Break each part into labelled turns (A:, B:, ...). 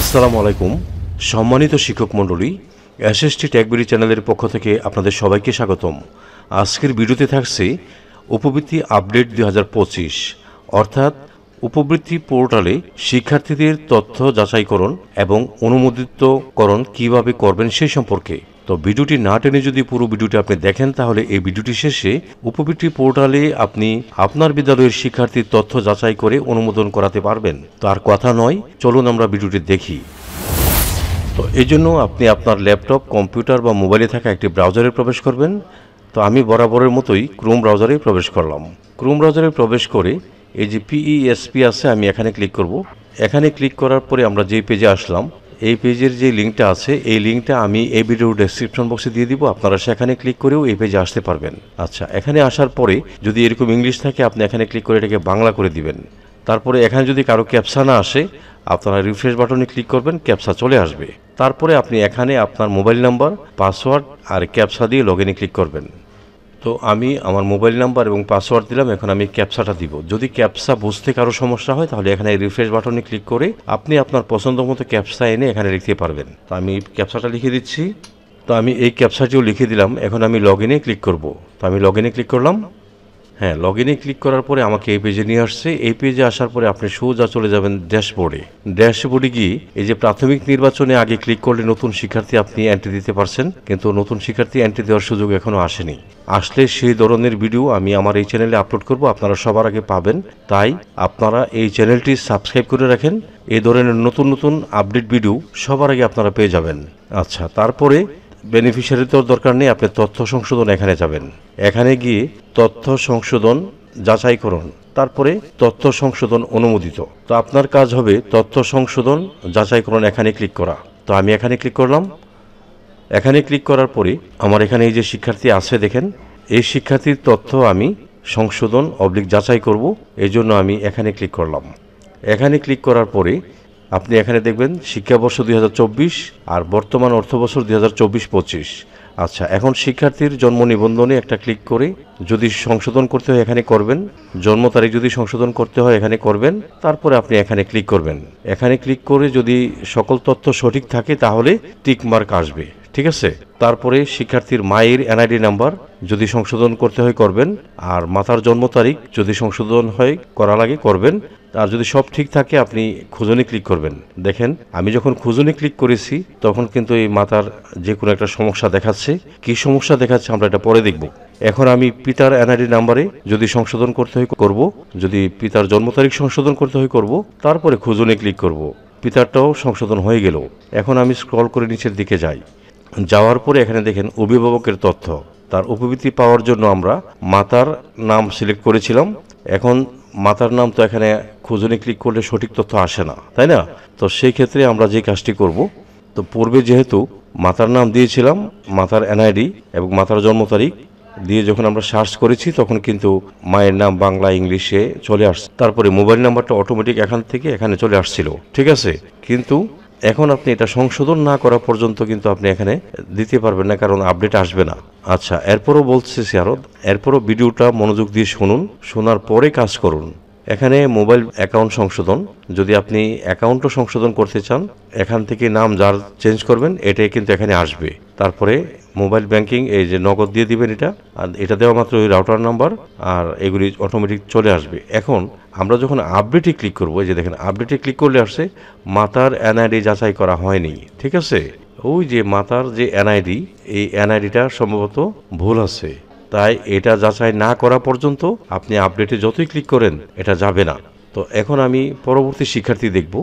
A: আসসালামু আলাইকুম সম্মানিত শিক্ষক মণ্ডলী, এসএসটি টেকবিডি চ্যানেলের পক্ষ থেকে আপনাদের সবাইকে স্বাগতম। আজকের ভিডিওতে থাকছে উপবৃত্তি আপডেট 2025, অর্থাৎ উপবৃত্তি পোর্টালে শিক্ষার্থীদের তথ্য যাচাইকরণ এবং অনুমোদিতকরণ কিভাবে করবেন সেই সম্পর্কে। তো ভিডিওটি না টেনে যদি পুরো ভিডিওটি আপনি দেখেন, তাহলে এই ভিডিওটি শেষে উপবৃত্তি পোর্টালে আপনি আপনার বিদ্যালয়ের শিক্ষার্থীর তথ্য যাচাই করে অনুমোদন করাতে পারবেন। তো আর কথা নয়, চলুন আমরা ভিডিওটি দেখি। তো এই জন্য আপনি আপনার ল্যাপটপ, কম্পিউটার বা মোবাইলে থাকা একটি ব্রাউজারে প্রবেশ করবেন। তো আমি বরাবরের মতোই ক্রোম ব্রাউজারে প্রবেশ করলাম। ক্রোম ব্রাউজারে প্রবেশ করে এই যে PESP আছে, আমি এখানে ক্লিক করব। এখানে ক্লিক করার পরে আমরা যে পেজে আসলাম, এই পেজের যে লিঙ্কটা আছে, এই লিঙ্কটা আমি এই ভিডিওর ডেসক্রিপশন বক্সে দিয়ে দিব। আপনারা সেখানে ক্লিক করেও এই পেজে আসতে পারবেন। আচ্ছা, এখানে আসার পরে যদি এরকম ইংলিশ থাকে, আপনি এখানে ক্লিক করে এটাকে বাংলা করে দিবেন। তারপরে এখানে যদি কারো ক্যাপসা না আসে, আপনারা রিফ্রেশ বাটনে ক্লিক করবেন, ক্যাপসা চলে আসবে। তারপরে আপনি এখানে আপনার মোবাইল নাম্বার, পাসওয়ার্ড আর ক্যাপসা দিয়ে লগইনে ক্লিক করবেন। তো আমি আমার মোবাইল নাম্বার এবং পাসওয়ার্ড দিলাম, এখন আমি ক্যাপসাটা দিব। যদি ক্যাপসা বুঝতে কারো সমস্যা হয়, তাহলে এখানে রিফ্রেশ বাটনে ক্লিক করে আপনি আপনার পছন্দ মতো ক্যাপসা এনে এখানে লিখতে পারবেন। তো আমি ক্যাপসাটা লিখে দিচ্ছি। তো আমি এই ক্যাপসাটিও লিখে দিলাম। এখন আমি লগইনে ক্লিক করব। তো আমি লগইনে ক্লিক করলাম। হ্যাঁ, লগইনে ক্লিক করার পরে আমাকে এই পেজে নিয়ে আসছে। এই পেজে আসার পরে আপনি সোজা চলে যাবেন ড্যাশবোর্ডে। ড্যাশবোর্ডে গিয়ে এই যে প্রাথমিক নির্বাচনে আগে ক্লিক করলে নতুন শিক্ষার্থী আপনি এন্ট্রি দিতে পারছেন, কিন্তু নতুন শিক্ষার্থী এন্ট্রি দেওয়ার সুযোগ এখনও আসেনি। আসলে সেই ধরনের ভিডিও আমি আমার এই চ্যানেলে আপলোড করব, আপনারা সবার আগে পাবেন। তাই আপনারা এই চ্যানেলটি সাবস্ক্রাইব করে রাখেন, এই ধরনের নতুন নতুন আপডেট ভিডিও সবার আগে আপনারা পেয়ে যাবেন। আচ্ছা, তারপরে বেনিফিশিয়ারি তো দরকার নেই, আপনি তথ্য সংশোধন এখানে যাবেন। এখানে গিয়ে তথ্য সংশোধন যাচাই করুন, তারপরে তথ্য সংশোধন অনুমোদিত। তো আপনার কাজ হবে তথ্য সংশোধন যাচাই করুন, এখানে ক্লিক করা। তো আমি এখানে ক্লিক করলাম। এখানে ক্লিক করার পরে আমার এখানে এই যে শিক্ষার্থী আছে দেখেন, এই শিক্ষার্থীর তথ্য আমি সংশোধন যাচাই করব, এই জন্য আমি এখানে ক্লিক করলাম। এখানে ক্লিক করার পরে আপনি এখানে দেখবেন শিক্ষাবর্ষ 2024 আর বর্তমান অর্থবছর 2024-25। আচ্ছা, এখন শিক্ষার্থীর জন্ম নিবন্ধনে একটা ক্লিক করে যদি সংশোধন করতে হয় এখানে করবেন, জন্ম তারিখ যদি সংশোধন করতে হয় এখানে করবেন। তারপরে আপনি এখানে ক্লিক করবেন। এখানে ক্লিক করে যদি সকল তথ্য সঠিক থাকে তাহলে টিক মার্ক আসবে, ঠিক আছে। তারপরে শিক্ষার্থীর মায়ের NID নাম্বার যদি সংশোধন করতে হয় করবেন, আর মাতার জন্ম তারিখ যদি সংশোধন হয় করা লাগে করবেন। আর যদি সব ঠিক থাকে আপনি খুঁজনি ক্লিক করবেন। দেখেন আমি যখন খুঁজনি ক্লিক করেছি তখন কিন্তু এই মাতার যে কোনো একটা সমস্যা দেখাচ্ছে। কি সমস্যা দেখাচ্ছে আমরা এটা পরে দেখব। এখন আমি পিতার NID নাম্বারে যদি সংশোধন করতে হয় করব, যদি পিতার জন্ম তারিখ সংশোধন করতে হয় করব। তারপরে খুঁজনি ক্লিক করব। পিতারটাও সংশোধন হয়ে গেল। এখন আমি স্ক্রল করে নিচের দিকে যাই। যাওয়ার পরে এখানে দেখেন অভিভাবকের তথ্য। তার উপবৃত্তি পাওয়ার জন্য আমরা মাতার নাম সিলেক্ট করেছিলাম। এখন মাতার নাম তো এখানে খুঁজনি ক্লিক করলে সঠিক তথ্য আসে না, তাই না? তো সেই ক্ষেত্রে আমরা যে কাজটি করব, তো পূর্বে যেহেতু মাতার নাম দিয়েছিলাম, মাতার NID এবং মাতার জন্ম তারিখ দিয়ে যখন আমরা সার্চ করেছি তখন কিন্তু মায়ের নাম বাংলা ইংলিশে চলে আসছে। তারপরে মোবাইল নাম্বারটা অটোমেটিক এখান থেকে এখানে চলে আসছিল, ঠিক আছে। কিন্তু এখন আপনি এটা সংশোধন না করা পর্যন্ত কিন্তু আপনি এখানে দিতে পারবেন না, কারণ আপডেট আসবে না। আচ্ছা, এরপরও বলতেছি আরও, এরপরও ভিডিওটা মনোযোগ দিয়ে শুনুন, শোনার পরে কাজ করুন। এখানে মোবাইল অ্যাকাউন্ট সংশোধন, যদি আপনি অ্যাকাউন্টও সংশোধন করতে চান এখান থেকে নাম যার চেঞ্জ করবেন এটাই কিন্তু এখানে আসবে। তারপরে মোবাইল ব্যাংকিং, এই যে নগদ দিয়ে দিবেন এটা, আর এটা দেওয়া মাত্র ওই রাউটার নাম্বার আর এগুলি অটোমেটিক চলে আসবে। এখন আমরা যখন আপডেটে ক্লিক করবো, এই যে দেখেন আপডেটে ক্লিক করলে আসছে মাতার NID যাচাই করা হয়নি, ঠিক আছে। ওই যে মাতার যে NID, এই NIDটা সম্ভবত ভুল আছে, তাই এটা যাচাই না করা পর্যন্ত আপনি আপডেটে যতই ক্লিক করেন এটা যাবে না। তো এখন আমি পরবর্তী শিক্ষার্থী দেখব,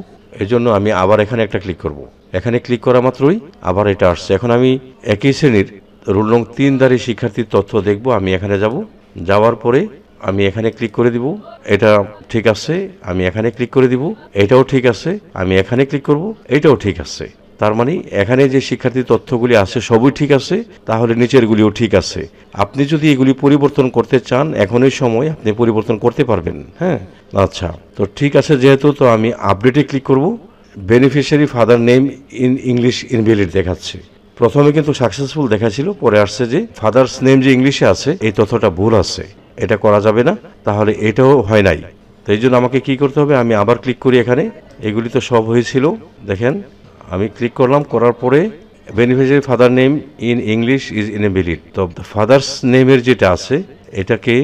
A: এজন্য আমি আবার এখানে একটা ক্লিক করব। এখানে ক্লিক করা মাত্রই আবার এটা আসছে। এখন আমি একই শ্রেণীর রোল নং 3 শিক্ষার্থীর তথ্য দেখব। আমি এখানে যাব, যাওয়ার পরে আমি এখানে ক্লিক করে দিব, এটা ঠিক আছে। আমি এখানে ক্লিক করে দিব, এটাও ঠিক আছে। আমি এখানে ক্লিক করব, এটাও ঠিক আছে। তার মানে এখানে যে শিক্ষার্থীর তথ্যগুলি আছে সবই ঠিক আছে, তাহলে নিচেরগুলিও ঠিক আছে। আপনি যদি এগুলি পরিবর্তন করতে চান এখনই সময়, আপনি পরিবর্তন করতে পারবেন। হ্যাঁ, আচ্ছা, তো ঠিক আছে যেহেতু, তো আমি আপডেটে ক্লিক করব। Beneficiary father name in English invalid দেখাচ্ছে। প্রথমে কিন্তু সাকসেসফুল দেখাচ্ছিল, পরে আসছে যে ফাদার্স নেম যে ইংলিশে আছে এই তথ্যটা ভুল আছে, এটা করা যাবে না। তাহলে এটাও হয় নাই, এই জন্য আমাকে কি করতে হবে, আমি আবার ক্লিক করি এখানে। এগুলি তো সব হয়েছিল, দেখেন আমি ক্লিক করলাম, করার পরে beneficiary father name in English is invalid. তো ফাদার্স নেমের যেটা আছে এটাকে,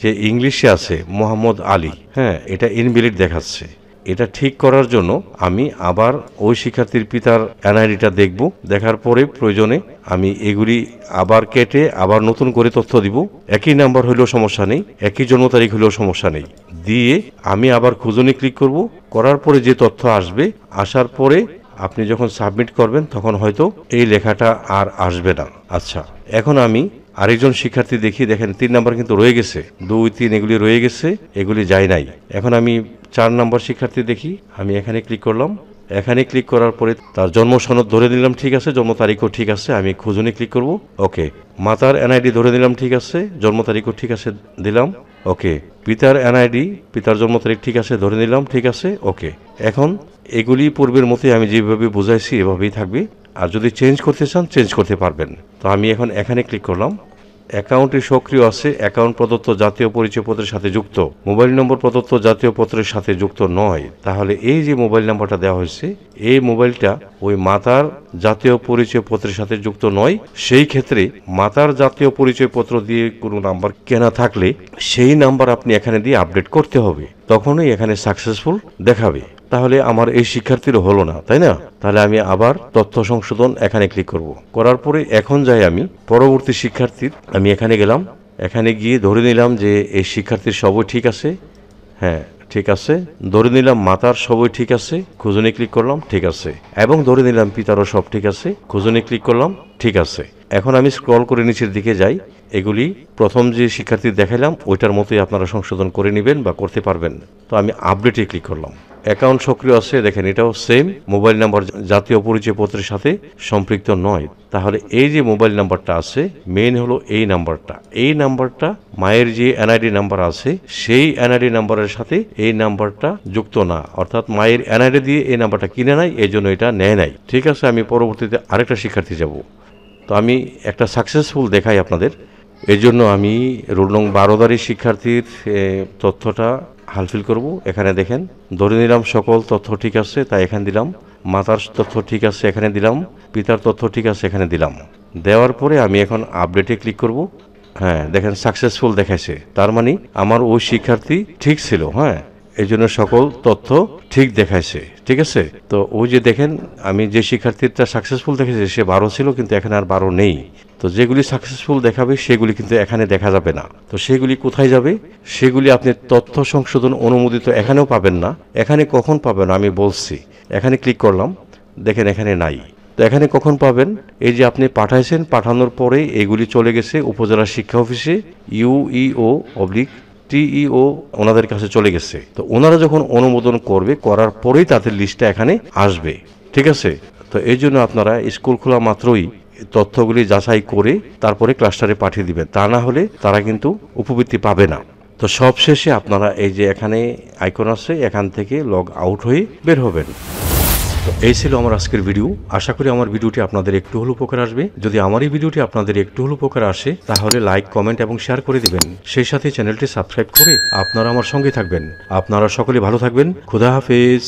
A: যে ইংলিশে আছে মোহাম্মদ আলী, হ্যাঁ এটা ইনভ্যালিড দেখাচ্ছে। এটা ঠিক করার জন্য আমি আবার ওই শিক্ষার্থীর পিতার এনআইডিটা দেখব, দেখার পরে প্রয়োজনে আমি এগুলি আবার কেটে আবার নতুন করে তথ্য দিব। একই নাম্বার হলেও সমস্যা নেই, একই জন্ম তারিখ হলেও সমস্যা নেই, দিয়ে আমি আবার খুঁজনে ক্লিক করব। করার পরে যে তথ্য আসবে, আসার পরে আপনি যখন সাবমিট করবেন তখন হয়তো এই লেখাটা আর আসবে না। আচ্ছা, এখন আমি আরেকজন শিক্ষার্থী দেখি, দেখেন 3 নাম্বার কিন্তু রয়ে গেছে, 2, 3 এগুলি রয়ে গেছে, এগুলি যায় নাই। এখন আমি 4 নাম্বার শিক্ষার্থী দেখি, আমি এখানে ক্লিক করলাম। এখানে ক্লিক করার পরে তার জন্ম সনদ ধরে নিলাম, ঠিক আছে, জন্ম তারিখও ঠিক আছে, আমি খুঁজনে ক্লিক করব। ওকে, মাতার এনআইডি ধরে নিলাম, ঠিক আছে, জন্ম তারিখও ঠিক আছে, দিলাম। ওকে, পিতার এনআইডি, পিতার জন্ম তারিখ ঠিক আছে, ধরে নিলাম, ঠিক আছে। ওকে, এখন এগুলি পূর্বের মতোই আমি যেভাবে বুঝাইছি এভাবেই থাকবে। আর যদি চেঞ্জ করতে চান চেঞ্জ করতে পারবেন। তো আমি এখন এখানে ক্লিক করলাম। অ্যাকাউন্টটি সক্রিয় আছে, অ্যাকাউন্ট প্রদত্ত জাতীয় পরিচয়পত্রের সাথে যুক্ত, মোবাইল নম্বর প্রদত্ত জাতীয় পত্রের সাথে যুক্ত নয়। তাহলে এই যে মোবাইল নাম্বারটা দেওয়া হয়েছে, এই মোবাইলটা ওই মাতার জাতীয় পরিচয়পত্রের সাথে যুক্ত নয়। সেই ক্ষেত্রে মাতার জাতীয় পরিচয়পত্র দিয়ে কোনো নাম্বার কেনা থাকলে সেই নাম্বার আপনি এখানে দিয়ে আপডেট করতে হবে, তখনই এখানে সাকসেসফুল দেখাবে। তাহলে আমার এই শিক্ষার্থীরও হলো না, তাই না? তাহলে আমি আবার তথ্য সংশোধন এখানে ক্লিক করব। করার পরে এখন যাই আমি পরবর্তী শিক্ষার্থীর, আমি এখানে গেলাম, এখানে গিয়ে ধরে নিলাম যে এই শিক্ষার্থীর সবই ঠিক আছে, হ্যাঁ ঠিক আছে, ধরে নিলাম মাতার সবই ঠিক আছে, খুঁজনে ক্লিক করলাম, ঠিক আছে, এবং ধরে নিলাম পিতারও সব ঠিক আছে, খুঁজনে ক্লিক করলাম, ঠিক আছে। এখন আমি স্ক্রল করে নিচের দিকে যাই, এগুলি প্রথম যে শিক্ষার্থী দেখালাম ওইটার মতোই আপনারা সংশোধন করে নেবেন বা করতে পারবেন। তো আমি আপডেটে ক্লিক করলাম, অ্যাকাউন্ট সক্রিয় আছে, দেখেন এটাও সেম, মোবাইল নাম্বার জাতীয় পরিচয়পত্রের সাথে সম্পৃক্ত নয়। তাহলে এই যে মোবাইল নাম্বারটা আছে মেইন হলো এই নাম্বারটা, এই নাম্বারটা মায়ের যে এনআইডি নাম্বার আছে সেই এনআইডি নাম্বারের সাথে এই নাম্বারটা যুক্ত না, অর্থাৎ মায়ের এনআইডি দিয়ে এই নাম্বারটা কিনে নাই, এই জন্য এটা নেয় নাই। ঠিক আছে, আমি পরবর্তীতে আরেকটা শিক্ষার্থী যাব। তো আমি একটা সাকসেসফুল দেখাই আপনাদের। এই জন্য আমি রোল নং 12 শিক্ষার্থীর তথ্যটা হালফিল করব। এখানে দেখেন ধরে নিলাম সকল তথ্য ঠিক আছে, তাই এখানে দিলাম। মাতার তথ্য ঠিক আছে, এখানে দিলাম। পিতার তথ্য ঠিক আছে, এখানে দিলাম। দেওয়ার পরে আমি এখন আপডেটে ক্লিক করব। হ্যাঁ দেখেন সাকসেসফুল দেখাইছে, তার মানে আমার ওই শিক্ষার্থী ঠিক ছিল। হ্যাঁ, এই জন্য সকল তথ্য ঠিক দেখাইছে, ঠিক আছে। তো ওই যে দেখেন আমি যে শিক্ষার্থীটা সাকসেসফুল দেখেছে সে 12 ছিল, কিন্তু এখানে আর 12 নেই। তো যেগুলি সাকসেসফুল দেখাবে সেগুলি কিন্তু এখানে দেখা যাবে না। তো সেগুলি কোথায় যাবে? সেগুলি আপনি তথ্য সংশোধন অনুমোদিত এখানেও পাবেন না। এখানে কখন পাবেন আমি বলছি। এখানে ক্লিক করলাম, দেখেন এখানে নাই। তো এখানে কখন পাবেন? এই যে আপনি পাঠাইছেন, পাঠানোর পরে এগুলি চলে গেছে উপজেলা শিক্ষা অফিসে, UEO/TEO ওনাদের কাছে চলে গেছে। তো ওনারা যখন অনুমোদন করবে, করার পরেই তাদের লিস্টটা এখানে আসবে, ঠিক আছে। তো এই জন্য আপনারা স্কুল খোলা মাত্রই তথ্যগুলি যাচাই করে তারপরে ক্লাস্টারে পাঠিয়ে দিবেন, তা না হলে তারা কিন্তু উপবৃত্তি পাবে না। তো সবশেষে আপনারা এই যে এখানে আইকন আছে, এখান থেকে লগ আউট হয়ে বের হবেন। তো এই ছিল আমার আজকের ভিডিও। আশা করি আমার ভিডিওটি আপনাদের একটু হলেও উপকার আসবে। যদি আমার এই ভিডিওটি আপনাদের একটু হলেও উপকার আসে তাহলে লাইক, কমেন্ট এবং শেয়ার করে দিবেন। সেই সাথে চ্যানেলটি সাবস্ক্রাইব করে আপনারা আমার সঙ্গে থাকবেন। আপনারা সকলে ভালো থাকবেন। খোদা হাফেজ।